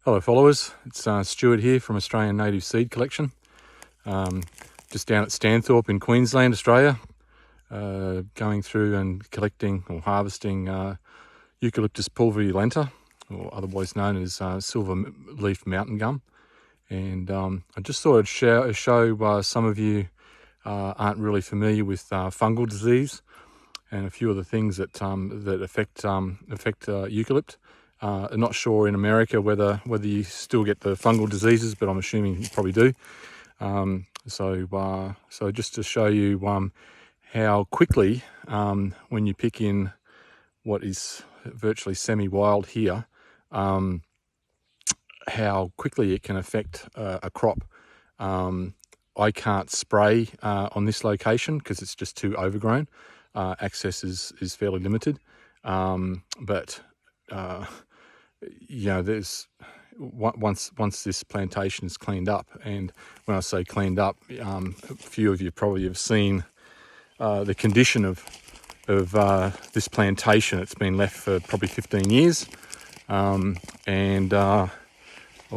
Hello followers, it's Stuart here from Australian Native Seed Collection. Just down at Stanthorpe in Queensland, Australia, going through and collecting or harvesting Eucalyptus pulverulenta, or otherwise known as silver leaf mountain gum. And I just thought I'd show some of you aren't really familiar with fungal disease and a few of the things that affect eucalypt. I'm not sure in America whether you still get the fungal diseases, but I'm assuming you probably do. So just to show you how quickly, when you pick in what is virtually semi-wild here, how quickly it can affect a crop. I can't spray on this location because it's just too overgrown. Access is fairly limited, but you know, there's once this plantation is cleaned up, and when I say cleaned up, a few of you probably have seen the condition of this plantation. It's been left for probably 15 years, and I'll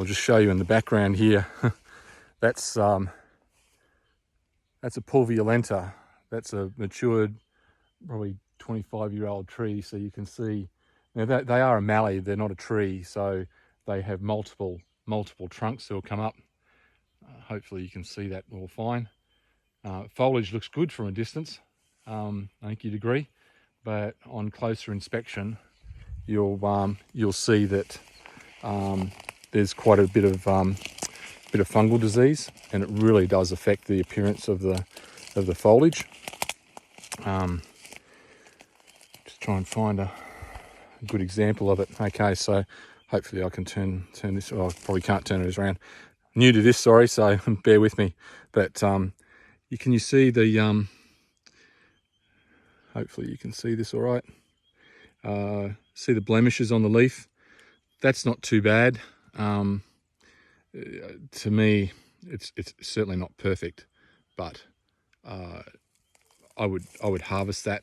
just show you in the background here. That's a Pulverulenta. That's a matured, probably 25-year-old tree. So you can see, now they are a mallee. They're not a tree, so they have multiple trunks that will come up. Hopefully you can see that all fine. Foliage looks good from a distance. I think you'd agree, but on closer inspection, you'll see that there's quite a bit of fungal disease, and it really does affect the appearance of the foliage. Just try and find a good example of it. Okay, so hopefully I can turn this. Well, I probably can't turn it around. New to this, sorry, so bear with me. But can you see the? Hopefully you can see this all right. See the blemishes on the leaf? That's not too bad. To me, it's certainly not perfect, but I would harvest that.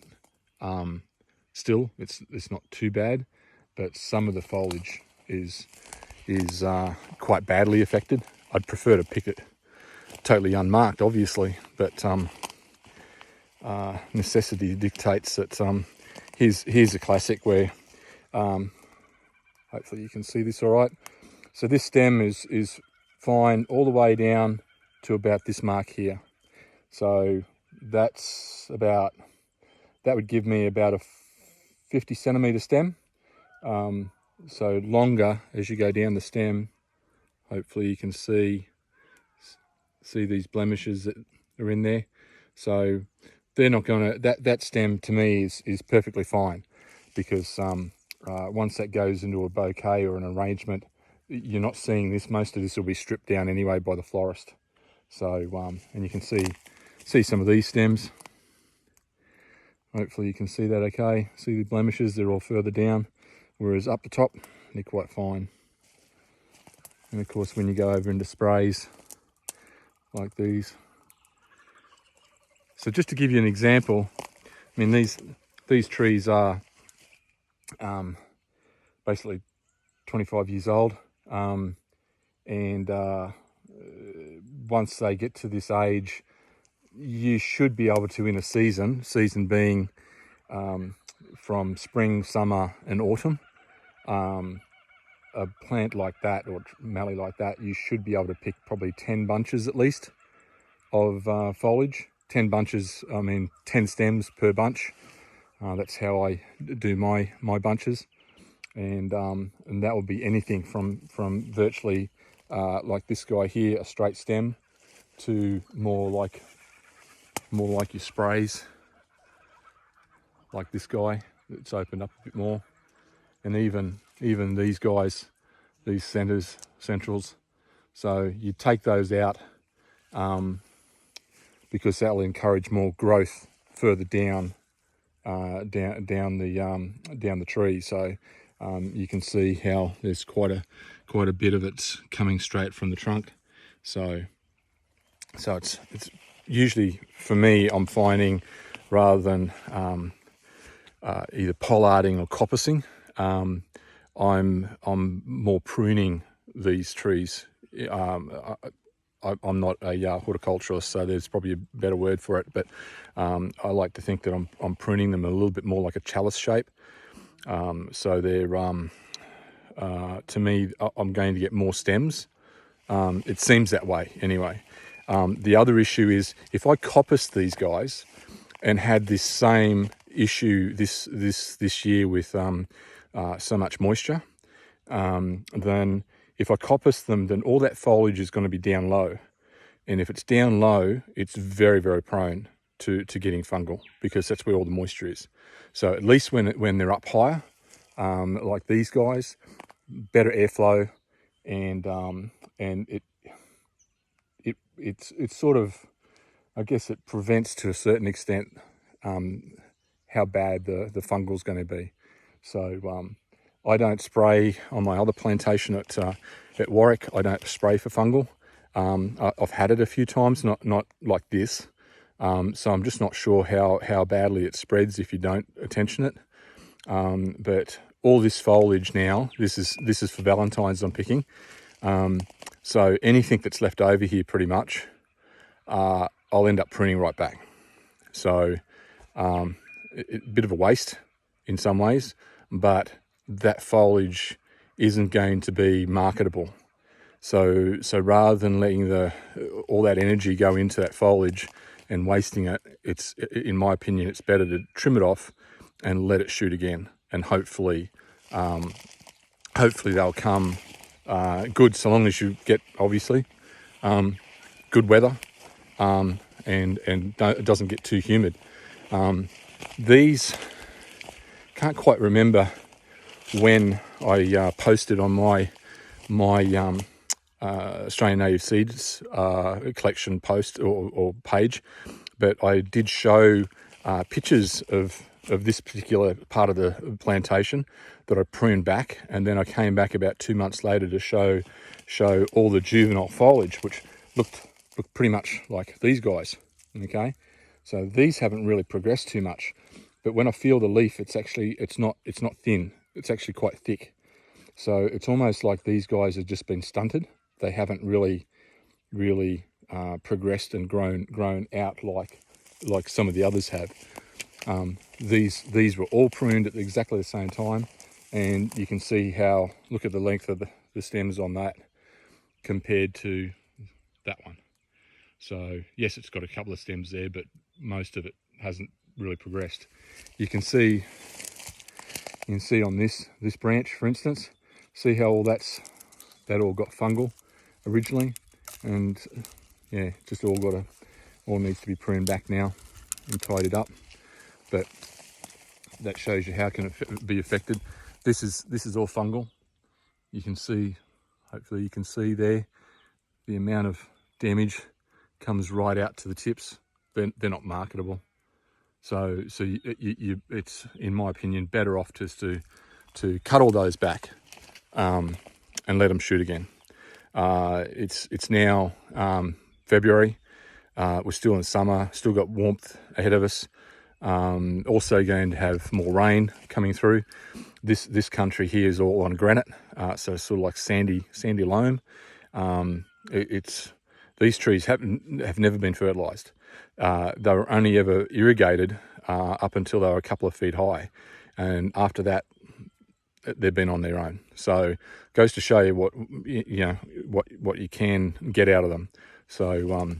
Still, it's not too bad, but some of the foliage is quite badly affected. I'd prefer to pick it totally unmarked, obviously, but necessity dictates that. Here's a classic where hopefully you can see this all right. So this stem is fine all the way down to about this mark here. So that would give me about a 50 centimeter stem. So longer as you go down the stem. Hopefully you can see these blemishes that are in there. So they're not going to, that stem to me is perfectly fine, because once that goes into a bouquet or an arrangement, you're not seeing this. Most of this will be stripped down anyway by the florist. So and you can see some of these stems. Hopefully you can see that okay. See the blemishes, they're all further down, whereas up the top, they're quite fine. And of course, when you go over into sprays like these. So just to give you an example, I mean, these trees are basically 25 years old. And once they get to this age, you should be able to, in a season being from spring, summer and autumn, a plant like that or mallee like that, you should be able to pick probably 10 bunches at least of foliage. 10 bunches, I mean 10 stems per bunch. That's how I do my bunches. And that would be anything from virtually like this guy here, a straight stem, to more like your sprays, like this guy. It's opened up a bit more, and even these guys, these centrals. So you take those out because that will encourage more growth further down the tree. So you can see how there's quite a bit of it coming straight from the trunk. So it's usually, for me, I'm finding, rather than either pollarding or coppicing, I'm more pruning these trees. I'm not a horticulturalist, so there's probably a better word for it, but I like to think that I'm pruning them a little bit more like a chalice shape. So they're, to me, I'm going to get more stems. It seems that way anyway. The other issue is if I coppiced these guys and had this same issue this year with so much moisture, then if I coppice them, then all that foliage is going to be down low. And if it's down low, it's very, very prone to getting fungal, because that's where all the moisture is. So at least when they're up higher, like these guys, better airflow, and it's sort of, I guess it prevents to a certain extent how bad the fungal is going to be. So I don't spray on my other plantation at Warwick. I don't spray for fungal. I've had it a few times, not like this. So I'm just not sure how badly it spreads if you don't attention it. But all this foliage now, this is for Valentine's I'm picking. So anything that's left over here, pretty much, I'll end up pruning right back. So a bit of a waste in some ways, but that foliage isn't going to be marketable. So rather than letting all that energy go into that foliage and wasting it, in my opinion, it's better to trim it off and let it shoot again. And hopefully they'll come good, so long as you get, obviously, good weather, and it doesn't get too humid. These, can't quite remember when I posted on my Australian Native Seeds collection post or page, but I did show pictures of this particular part of the plantation that I pruned back, and then I came back about 2 months later to show all the juvenile foliage, which looked pretty much like these guys. Okay, so these haven't really progressed too much, but when I feel the leaf, it's not thin, it's actually quite thick. So it's almost like these guys have just been stunted. They haven't really progressed and grown out like some of the others have. These were all pruned at exactly the same time, and you can see how, look at the length of the stems on that compared to that one. So yes, it's got a couple of stems there, but most of it hasn't really progressed. You can see on this branch, for instance, see how all that all got fungal originally, and yeah, just all needs to be pruned back now and tidied up. But that shows you how can it be affected. This is all fungal. You can see, hopefully you can see there, the amount of damage comes right out to the tips. They're not marketable. So it's, in my opinion, better off just to cut all those back and let them shoot again. It's now February. We're still in summer, still got warmth ahead of us. Also going to have more rain coming through. This country here is all on granite, so it's sort of like sandy loam. These trees have never been fertilised. They were only ever irrigated up until they were a couple of feet high, and after that, they've been on their own. So it goes to show you what you can get out of them. So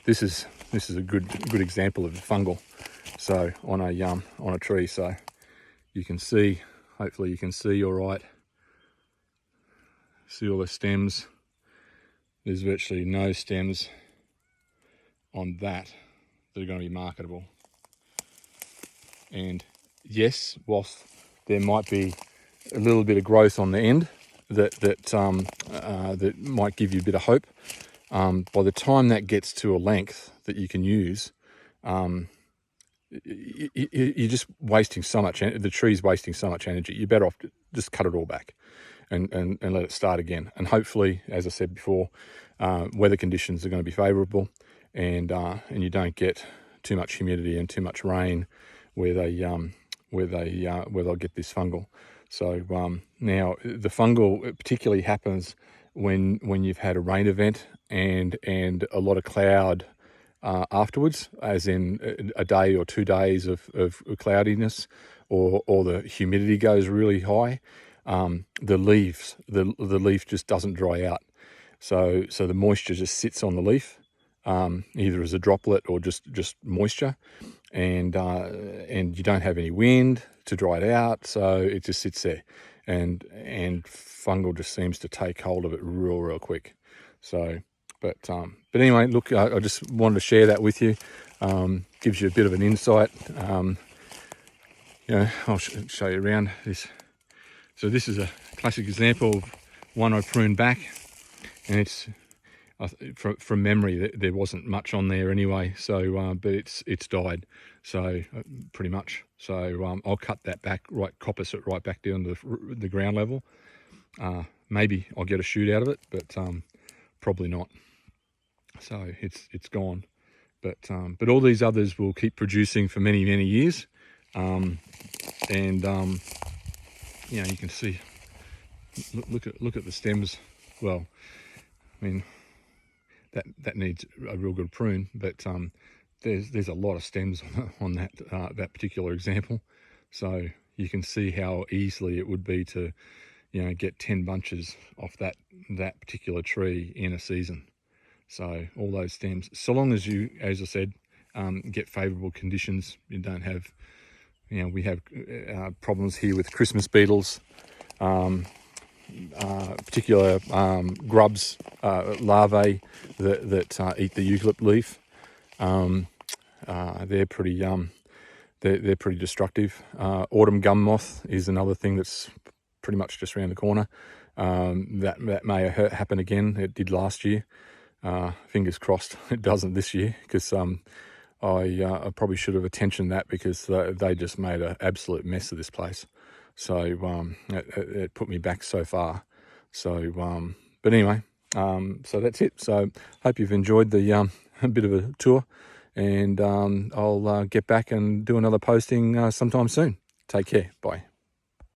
this is a good example of fungal. So on a tree, so you can see, hopefully you can see all right. See all the stems. There's virtually no stems on that are going to be marketable. And yes, whilst there might be a little bit of growth on the end that might give you a bit of hope, by the time that gets to a length that you can use, you're just wasting so much. The tree's wasting so much energy. You're better off to just cut it all back and let it start again. And hopefully, as I said before, weather conditions are going to be favourable, and you don't get too much humidity and too much rain where they'll get this fungal. So now the fungal particularly happens when you've had a rain event and a lot of cloud afterwards, as in a day or 2 days of cloudiness, or the humidity goes really high. The leaf just doesn't dry out. So the moisture just sits on the leaf, either as a droplet or just moisture, and you don't have any wind to dry it out, so it just sits there, and fungal just seems to take hold of it real quick. So, but anyway, look, I just wanted to share that with you. Gives you a bit of an insight. I'll show you around this. So this is a classic example of one I pruned back, and it's from memory there wasn't much on there anyway. So but it's died. So pretty much. So I'll cut that back, coppice it right back down to the ground level. Maybe I'll get a shoot out of it, but probably not. So it's gone. But all these others will keep producing for many years. You can see. Look at the stems. Well, I mean, that needs a real good prune, but there's a lot of stems on that particular example. So you can see how easily it would be to get 10 bunches off that particular tree in a season. So all those stems, so long as you, as I said, get favorable conditions, you don't have, we have problems here with Christmas beetles, particular grubs, larvae that eat the eucalypt leaf. They're pretty they're pretty destructive. Autumn gum moth is another thing that's pretty much just around the corner. That may happen again. It did last year. Fingers crossed it doesn't this year, because I probably should have attentioned that, because they just made an absolute mess of this place. So it put me back so far. So but anyway, so that's it. So hope you've enjoyed the a bit of a tour, and I'll get back and do another posting sometime soon. Take care. Bye.